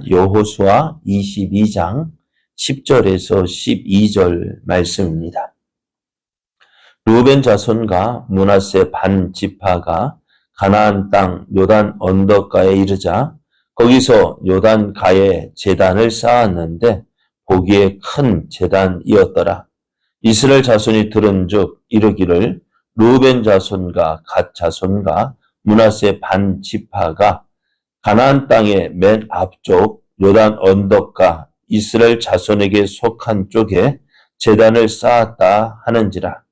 여호수아 22장 10절에서 12절 말씀입니다. 르우벤 자손과 므낫세 반 지파가 가나안 땅 요단 언덕가에 이르자 거기서 요단가에 제단을 쌓았는데 보기에 큰 제단이었더라. 이스라엘 자손이 들은즉 이르기를 르우벤 자손과 갓 자손과 므낫세 반 지파가 가나안 땅의 맨 앞쪽 요단 언덕가 이스라엘 자손에게 속한 쪽에 제단을 쌓았다 하는지라.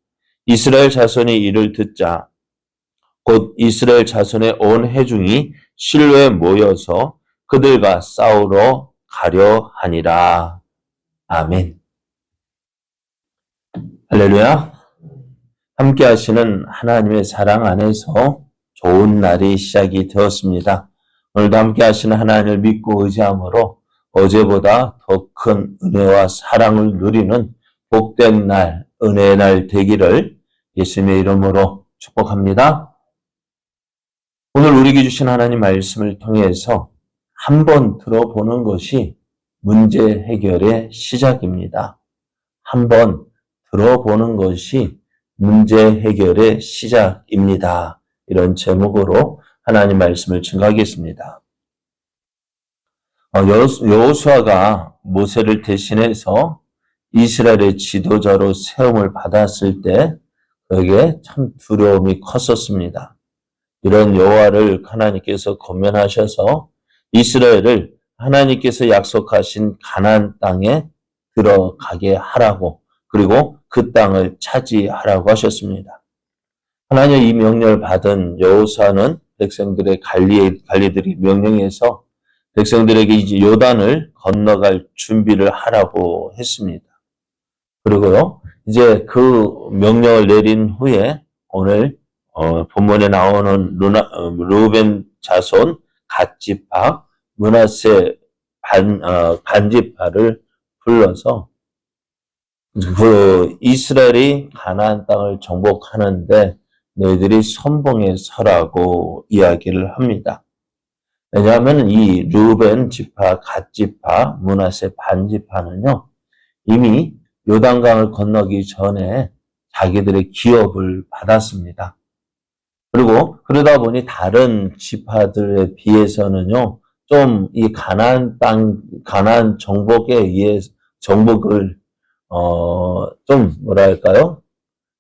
이스라엘 자손이 이를 듣자 곧 이스라엘 자손의 온 회중이 실로에 모여서 그들과 싸우러 가려 하니라. 아멘. 할렐루야. 함께 하시는 하나님의 사랑 안에서 좋은 날이 시작이 되었습니다. 오늘도 함께 하시는 하나님을 믿고 의지함으로 어제보다 더 큰 은혜와 사랑을 누리는 복된 날, 은혜의 날 되기를 예수님의 이름으로 축복합니다. 오늘 우리에게 주신 하나님 말씀을 통해서 한번 들어보는 것이 문제 해결의 시작입니다. 한번 들어보는 것이 문제 해결의 시작입니다. 이런 제목으로 하나님 말씀을 증거하겠습니다. 여호수아가 모세를 대신해서 이스라엘의 지도자로 세움을 받았을 때 그에게 참 두려움이 컸었습니다. 이런 여호와를 하나님께서 권면하셔서 이스라엘을 하나님께서 약속하신 가나안 땅에 들어가게 하라고 그리고 그 땅을 차지하라고 하셨습니다. 하나님의 이 명령을 받은 여호수아는 백성들의 관리들이 명령해서 백성들에게 이제 요단을 건너갈 준비를 하라고 했습니다. 그리고요, 이제 그 명령을 내린 후에 오늘 본문에 나오는 르우벤 자손 갓지파 므낫세 반지파를 불러서 그 이스라엘이 가나안 땅을 정복하는데 너희들이 선봉에 서라고 이야기를 합니다. 왜냐하면 이 르우벤 지파, 갓지파, 므낫세 반지파는요 이미 요단강을 건너기 전에 자기들의 기업을 받았습니다. 그리고 그러다 보니 다른 지파들에 비해서는요 좀 이 가나안 정복에 의해 정복을 좀 뭐랄까요?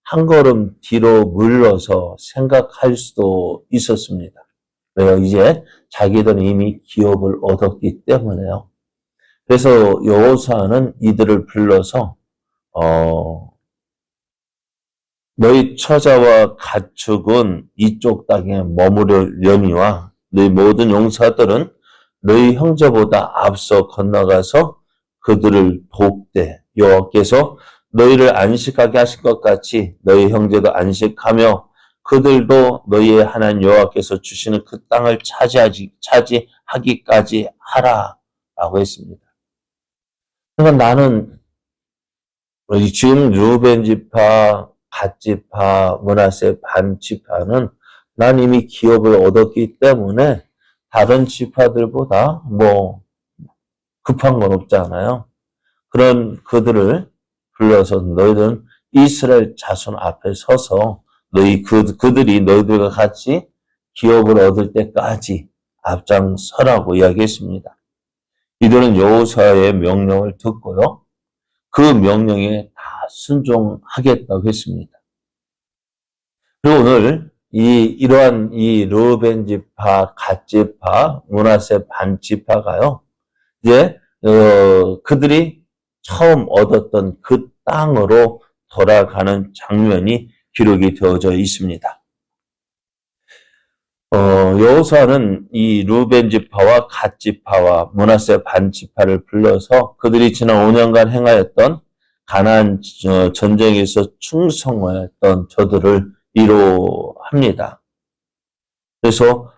한 걸음 뒤로 물러서 생각할 수도 있었습니다. 왜요? 이제 자기들은 이미 기업을 얻었기 때문에요. 그래서 여호수아는 이들을 불러서 너희 처자와 가축은 이쪽 땅에 머무르려니와 너희 모든 용사들은 너희 형제보다 앞서 건너가서 그들을 돕되 여호와께서 너희를 안식하게 하실 것 같이 너희 형제도 안식하며 그들도 너희의 하나님 여호와께서 주시는 그 땅을 차지하기까지 하라라고 했습니다. 그러니까 나는 지금 르우벤 지파, 갓지파, 므낫세 반지파는 난 이미 기업을 얻었기 때문에 다른 지파들보다 뭐 급한 건 없잖아요. 그런 그들을 불러서 너희들은 이스라엘 자손 앞에 서서 그들이 너희들과 같이 기업을 얻을 때까지 앞장서라고 이야기했습니다. 이들은 여호수아의 명령을 듣고요. 그 명령에 다 순종하겠다고 했습니다. 그리고 오늘 이러한 르우벤 지파, 갓 지파, 므낫세 반 지파가요. 이제 그들이 처음 얻었던 그 땅으로 돌아가는 장면이 기록이 되어져 있습니다. 여호수아는 이 르우벤 지파와 갓 지파와 므낫세 반 지파를 불러서 그들이 지난 5년간 행하였던 가나안 전쟁에서 충성하였던 저들을 위로합니다. 그래서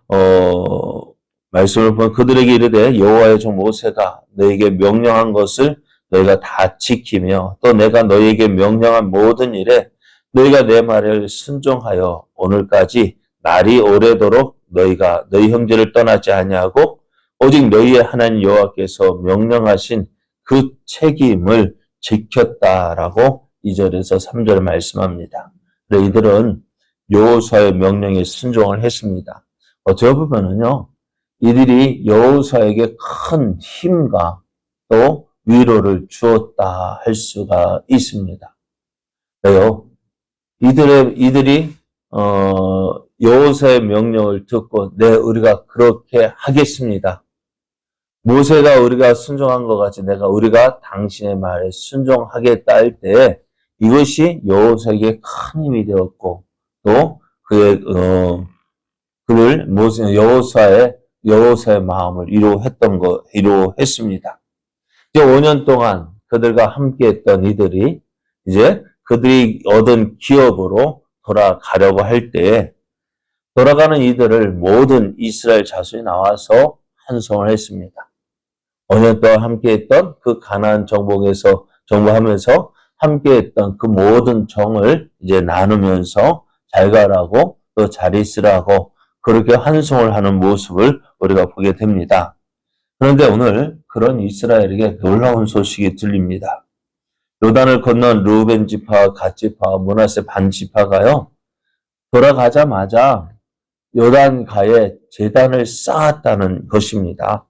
말씀을 보면 그들에게 이르되 여호와의 종 모세가 너에게 명령한 것을 너희가 다 지키며 또 내가 너희에게 명령한 모든 일에 너희가 내 말을 순종하여 오늘까지 날이 오래도록 너희가 너희 형제를 떠나지 아니하고 오직 너희의 하나님 여호와께서 명령하신 그 책임을 지켰다라고 2절에서 3절에 말씀합니다. 그래서 이들은 여호수아의 명령에 순종을 했습니다. 어떻게 보면은요, 이들이 여호수아에게 큰 힘과 또 위로를 주었다 할 수가 있습니다. 왜요? 이들이 여호수아의 명령을 듣고 우리가 그렇게 하겠습니다. 모세가 우리가 순종한 것 같이 우리가 당신의 말에 순종하겠다 할 때 이것이 여호수아에게 큰 힘이 되었고 또 여호수아의 마음을 위로했습니다. 이제 5년 동안 그들과 함께했던 이들이 이제 그들이 얻은 기업으로 돌아가려고 할 때에 돌아가는 이들을 모든 이스라엘 자손이 나와서 환송을 했습니다. 5년 동안 함께했던 그 가나안 정복하면서 함께했던 그 모든 정을 이제 나누면서 잘 가라고 또 잘 있으라고 그렇게 환송을 하는 모습을 우리가 보게 됩니다. 그런데 오늘 그런 이스라엘에게 놀라운 소식이 들립니다. 요단을 건넌 르우벤 지파와 갓 지파와 므낫세 반 지파가요. 돌아가자마자 요단가에 제단을 쌓았다는 것입니다.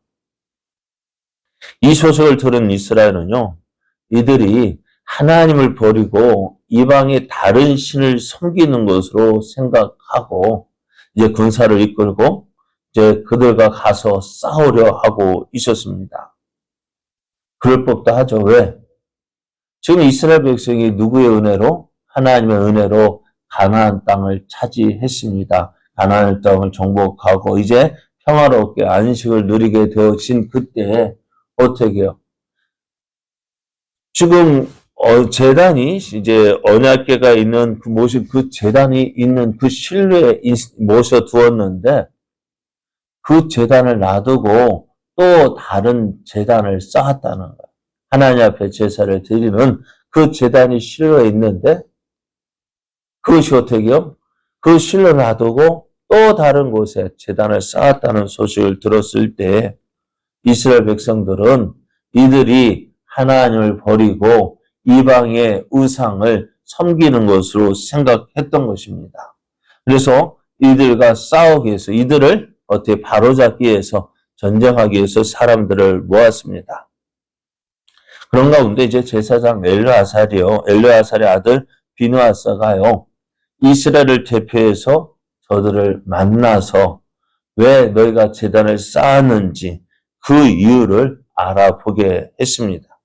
이 소식을 들은 이스라엘은요. 이들이 하나님을 버리고 이방의 다른 신을 섬기는 것으로 생각하고 이제 군사를 이끌고 이제 그들과 가서 싸우려 하고 있었습니다. 그럴 법도 하죠. 왜? 지금 이스라엘 백성이 누구의 은혜로? 하나님의 은혜로 가나안 땅을 차지했습니다. 가나안 땅을 정복하고 이제 평화롭게 안식을 누리게 되어진 그때에 어떻게 해요? 지금 제단이 이제 언약궤가 있는 그 제단이 있는 그 실루에 모셔두었는데 그 제단을 놔두고 또 다른 제단을 쌓았다는 거예요. 하나님 앞에 제사를 드리는 그 제단이 실루에 있는데 그것이 어떻게 해요? 그 실루를 놔두고 또 다른 곳에 제단을 쌓았다는 소식을 들었을 때 이스라엘 백성들은 이들이 하나님을 버리고 이방의 우상을 섬기는 것으로 생각했던 것입니다. 그래서 이들과 싸우기 위해서 이들을 어떻게 바로잡기 위해서 전쟁하기 위해서 사람들을 모았습니다. 그런 가운데 이제 제사장 엘르아살의 아들 비느하사가요. 이스라엘을 대표해서 저들을 만나서 왜 너희가 제단을 쌓았는지 그 이유를 알아보게 했습니다.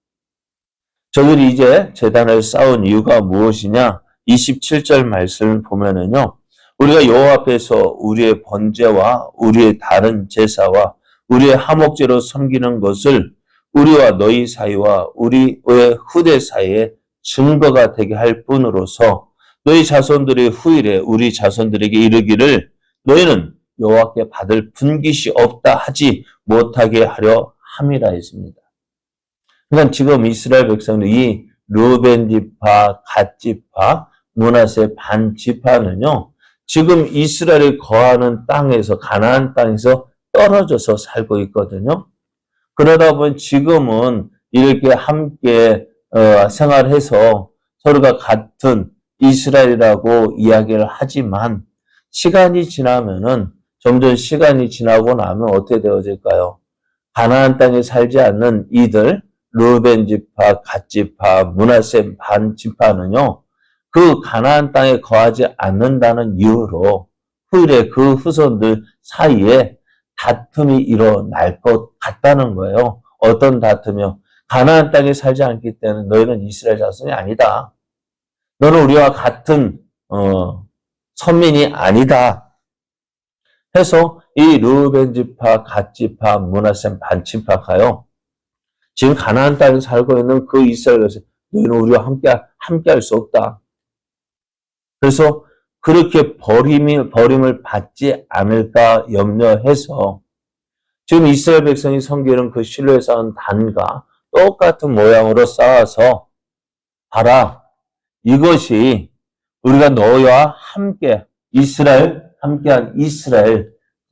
저들이 이제 제단을 쌓은 이유가 무엇이냐? 27절 말씀을 보면은요. 우리가 여호와 앞에서 우리의 번제와 우리의 다른 제사와 우리의 하목제로 섬기는 것을 우리와 너희 사이와 우리의 후대 사이에 증거가 되게 할 뿐으로서 너희 자손들의 후일에 우리 자손들에게 이르기를 너희는 여호와께 받을 분깃이 없다 하지 못하게 하려 함이라 했습니다. 그러니까 지금 이스라엘 백성들이 르우벤 지파, 갓 지파, 므낫세 반 지파는요. 지금 이스라엘이 거하는 땅에서 가나안 땅에서 떨어져서 살고 있거든요. 그러다 보니 지금은 이렇게 함께 생활해서 서로가 같은 이스라엘이라고 이야기를 하지만 시간이 지나면은 점점 시간이 지나고 나면 어떻게 되어질까요? 가나안 땅에 살지 않는 이들 르우벤 지파, 갓 지파, 므낫세 반 지파는요. 그 가나안 땅에 거하지 않는다는 이유로 후일에 그 후손들 사이에 다툼이 일어날 것 같다는 거예요. 어떤 다툼이요? 가나안 땅에 살지 않기 때문에 너희는 이스라엘 자손이 아니다. 너는 우리와 같은 선민이 아니다. 해서 이 르우벤 지파, 갓 지파, 므낫세 반 지파가요. 지금 가나안 땅에 살고 있는 그 이스라엘에서 너희는 우리와 함께할 수 없다. 그래서 그렇게 버림을 받지 않을까 염려해서 지금 이스라엘 백성이 섬기는 그 실로에 쌓은 단과 똑같은 모양으로 쌓아서 봐라. 이것이 우리가 너희와 함께한 이스라엘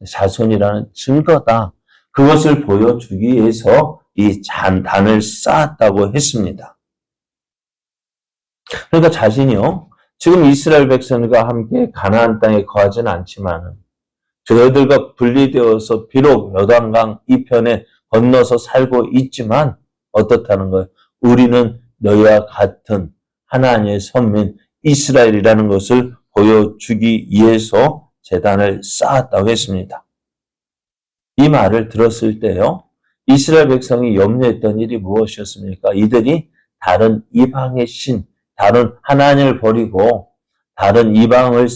자손이라는 증거다. 그것을 보여주기 위해서 이 단을 쌓았다고 했습니다. 그러니까 자신이요, 지금 이스라엘 백성과 함께 가나안 땅에 거하지는 않지만 저희들과 분리되어서 비록 요단강 이편에 건너서 살고 있지만 어떻다는 거예요? 우리는 너희와 같은 하나님의 선민 이스라엘이라는 것을 보여주기 위해서 제단을 쌓았다고 했습니다. 이 말을 들었을 때요, 이스라엘 백성이 염려했던 일이 무엇이었습니까? 이들이 다른 이방의 신, 다른 하나님을 버리고 다른 이방의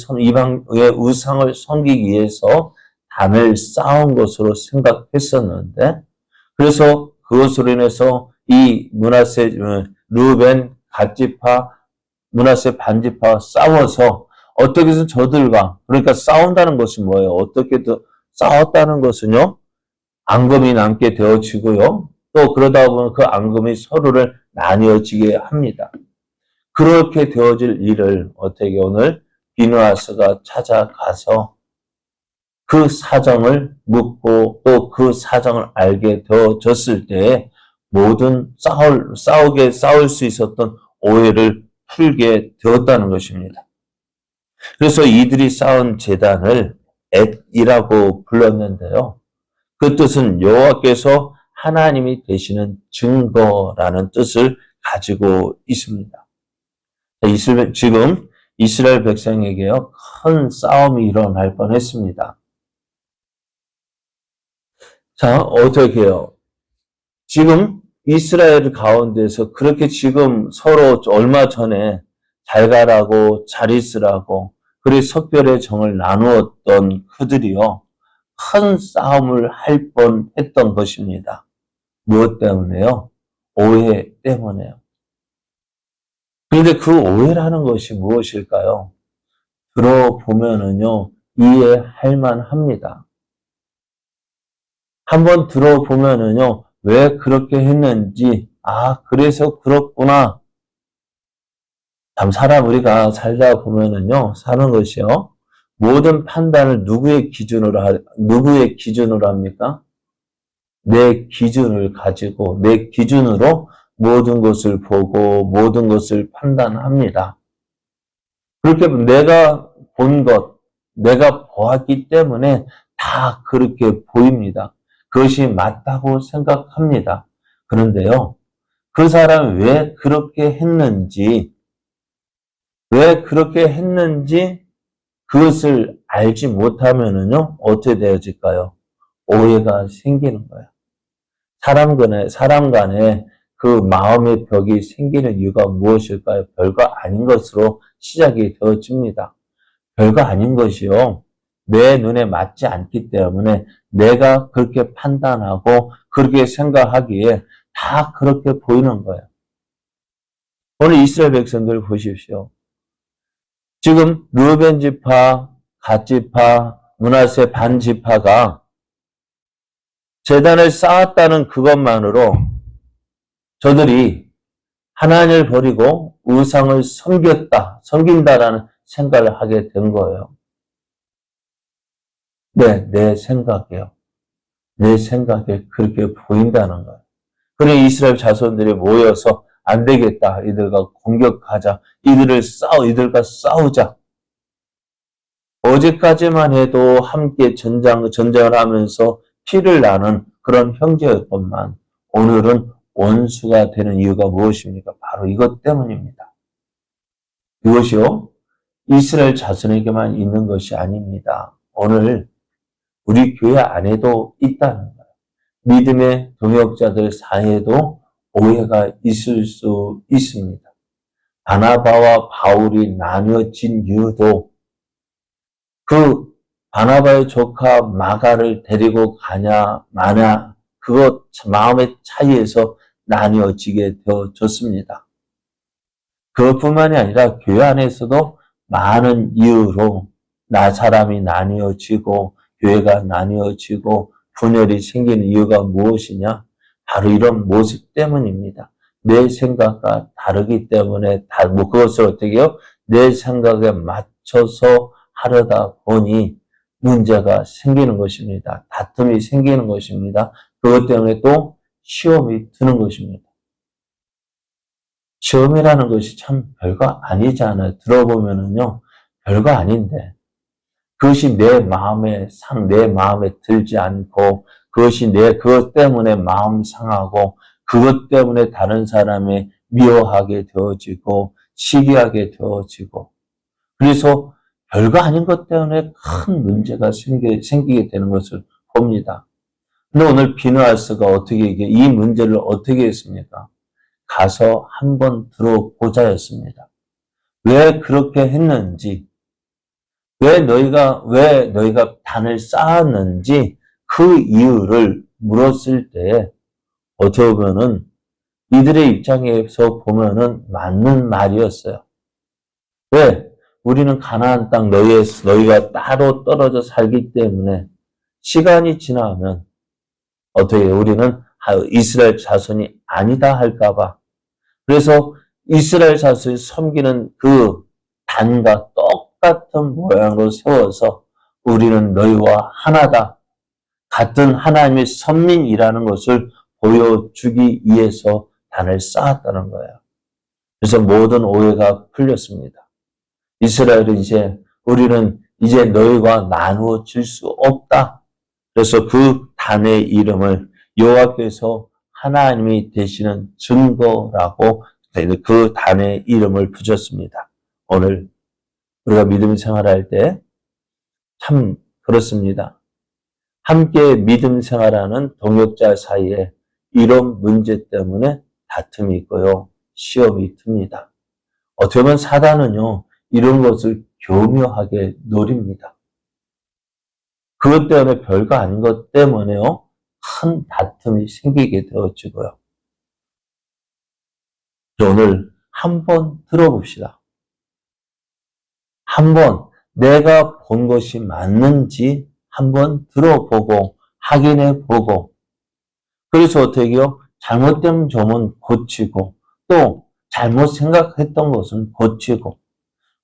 우상을 섬기기 위해서 단을 쌓은 것으로 생각했었는데, 그래서 그것으로 인해서 이 므낫세, 르우벤, 갓지파, 므낫세 반지파 싸워서 어떻게 해서 저들과, 그러니까 싸운다는 것은 뭐예요? 어떻게 싸웠다는 것은요, 앙금이 남게 되어지고요, 또 그러다 보면 그 앙금이 서로를 나뉘어지게 합니다. 그렇게 되어질 일을 어떻게 오늘 비느하스가 찾아가서 그 사정을 묻고 또 그 사정을 알게 되어졌을 때 모든 싸울 수 있었던 오해를 풀게 되었다는 것입니다. 그래서 이들이 쌓은 제단을 엣이라고 불렀는데요. 그 뜻은 여호와께서 하나님이 되시는 증거라는 뜻을 가지고 있습니다. 지금 이스라엘 백성에게요, 큰 싸움이 일어날 뻔했습니다. 자, 어떻게 해요? 지금 이스라엘 가운데서 그렇게 지금 서로 얼마 전에 잘 가라고 잘 있으라고 그리 석별의 정을 나누었던 그들이요, 큰 싸움을 할 뻔했던 것입니다. 무엇 때문에요? 오해 때문에요. 그런데 그 오해라는 것이 무엇일까요? 들어보면은요, 이해할 만합니다. 한번 들어보면은요, 왜 그렇게 했는지, 그래서 그렇구나. 참, 우리가 살다 보면은요, 사는 것이요, 모든 판단을 누구의 기준으로 합니까? 내 기준을 가지고, 내 기준으로 모든 것을 보고, 모든 것을 판단합니다. 그렇게 내가 본 것, 내가 보았기 때문에 다 그렇게 보입니다. 그것이 맞다고 생각합니다. 그런데요, 그 사람이 왜 그렇게 했는지 그것을 알지 못하면은요, 어떻게 되어질까요? 오해가 생기는 거예요. 사람 간에 그 마음의 벽이 생기는 이유가 무엇일까요? 별거 아닌 것으로 시작이 되어집니다. 별거 아닌 것이요, 내 눈에 맞지 않기 때문에 내가 그렇게 판단하고 그렇게 생각하기에 다 그렇게 보이는 거예요. 오늘 이스라엘 백성들 보십시오. 지금 르우벤 지파, 갓 지파, 므낫세 반 지파가 제단을 쌓았다는 그것만으로 저들이 하나님을 버리고 우상을 섬긴다라는 생각을 하게 된 거예요. 네, 내 생각이요. 내 생각에 그렇게 보인다는 거예요. 그래, 이스라엘 자손들이 모여서 안 되겠다. 이들과 공격하자. 이들과 싸우자. 어제까지만 해도 함께 전쟁을 하면서 피를 나는 그런 형제였건만 오늘은 원수가 되는 이유가 무엇입니까? 바로 이것 때문입니다. 이것이요, 이스라엘 자손에게만 있는 것이 아닙니다. 오늘 우리 교회 안에도 있다는 거예요. 믿음의 동역자들 사이에도 오해가 있을 수 있습니다. 바나바와 바울이 나뉘어진 이유도 그 바나바의 조카 마가를 데리고 가냐 마냐, 그것 마음의 차이에서 나뉘어지게 되어졌습니다. 그것뿐만이 아니라 교회 안에서도 많은 이유로 사람이 나뉘어지고 교회가 나뉘어지고 분열이 생기는 이유가 무엇이냐? 바로 이런 모습 때문입니다. 내 생각과 다르기 때문에 그것을 어떻게 해요? 내 생각에 맞춰서 하려다 보니 문제가 생기는 것입니다. 다툼이 생기는 것입니다. 그것 때문에 또 시험이 드는 것입니다. 시험이라는 것이 참 별거 아니잖아요. 들어보면은요, 별거 아닌데, 그것이 내 마음에 들지 않고, 그것 때문에 마음 상하고, 그것 때문에 다른 사람이 미워하게 되어지고, 시기하게 되어지고, 그래서 별거 아닌 것 때문에 큰 문제가 생기게 되는 것을 봅니다. 근데 오늘 비누아스가 이 문제를 어떻게 했습니까? 가서 한번 들어보자였습니다. 왜 그렇게 했는지, 왜 너희가 단을 쌓았는지 그 이유를 물었을 때 어떻게 보면은 이들의 입장에서 보면은 맞는 말이었어요. 왜? 우리는 가나안 땅 너희가 따로 떨어져 살기 때문에 시간이 지나면 어떻게 우리는 이스라엘 자손이 아니다 할까봐 그래서 이스라엘 자손이 섬기는 그 단과 똑같은 모양으로 세워서 우리는 너희와 하나다. 같은 하나님의 선민이라는 것을 보여주기 위해서 단을 쌓았다는 거예요. 그래서 모든 오해가 풀렸습니다. 이스라엘은 우리는 이제 너희와 나누어질 수 없다. 그래서 그 단의 이름을 여호와께서 하나님이 되시는 증거라고 그 단의 이름을 붙였습니다. 오늘 우리가 믿음 생활할 때 참 그렇습니다. 함께 믿음 생활하는 동역자 사이에 이런 문제 때문에 다툼이 있고요. 시험이 듭니다. 어떻게 보면 사단은요. 이런 것을 교묘하게 노립니다. 그것 때문에 별거 아닌 것 때문에요. 큰 다툼이 생기게 되어지고요. 오늘 한번 들어봅시다. 한번 내가 본 것이 맞는지 한번 들어보고 확인해보고 그래서 어떻게 해요? 잘못된 점은 고치고 또 잘못 생각했던 것은 고치고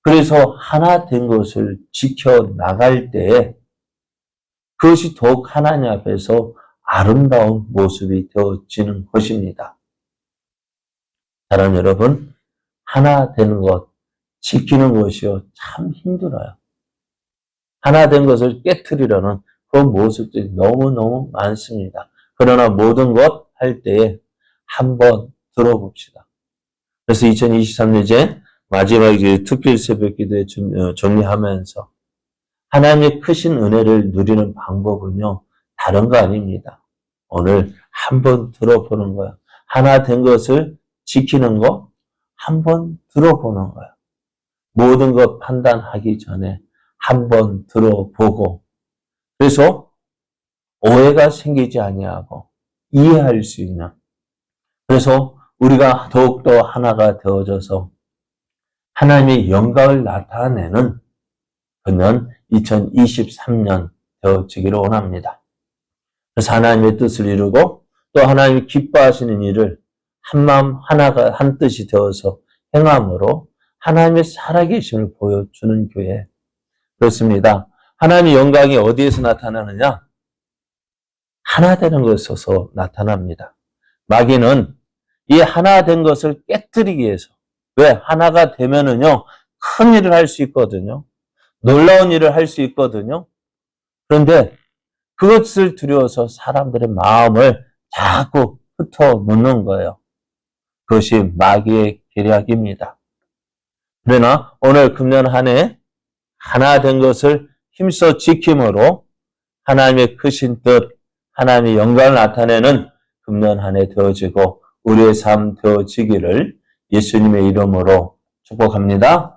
그래서 하나 된 것을 지켜나갈 때 그것이 더욱 하나님 앞에서 아름다운 모습이 되어지는 것입니다. 사랑하는 여러분, 하나 되는 것, 지키는 것이요 참 힘들어요. 하나 된 것을 깨트리려는 그 모습들이 너무너무 많습니다. 그러나 모든 것 할 때에 한번 들어봅시다. 그래서 2023년 이제 마지막 특별 새벽 기도에 정리하면서 하나님의 크신 은혜를 누리는 방법은요, 다른 거 아닙니다. 오늘 한번 들어보는 거예요. 하나 된 것을 지키는 거 한번 들어보는 거예요. 모든 것 판단하기 전에 한번 들어보고 그래서 오해가 생기지 아니하고 이해할 수 있는 그래서 우리가 더욱더 하나가 되어져서 하나님의 영광을 나타내는 그는 2023년 되어지기를 원합니다. 그래서 하나님의 뜻을 이루고 또 하나님이 기뻐하시는 일을 한마음 하나가 한 뜻이 되어서 행함으로 하나님의 살아계심을 보여주는 교회. 그렇습니다. 하나님의 영광이 어디에서 나타나느냐? 하나 되는 것에서 나타납니다. 마귀는 이 하나 된 것을 깨뜨리기 위해서 왜? 하나가 되면은요 큰 일을 할 수 있거든요. 놀라운 일을 할 수 있거든요. 그런데 그것을 두려워서 사람들의 마음을 자꾸 흩어놓는 거예요. 그것이 마귀의 계략입니다. 그러나 오늘 금년 한 해 하나 된 것을 힘써 지킴으로 하나님의 크신 뜻, 하나님의 영광을 나타내는 금년 한 해 되어지고 우리의 삶 되어지기를 예수님의 이름으로 축복합니다.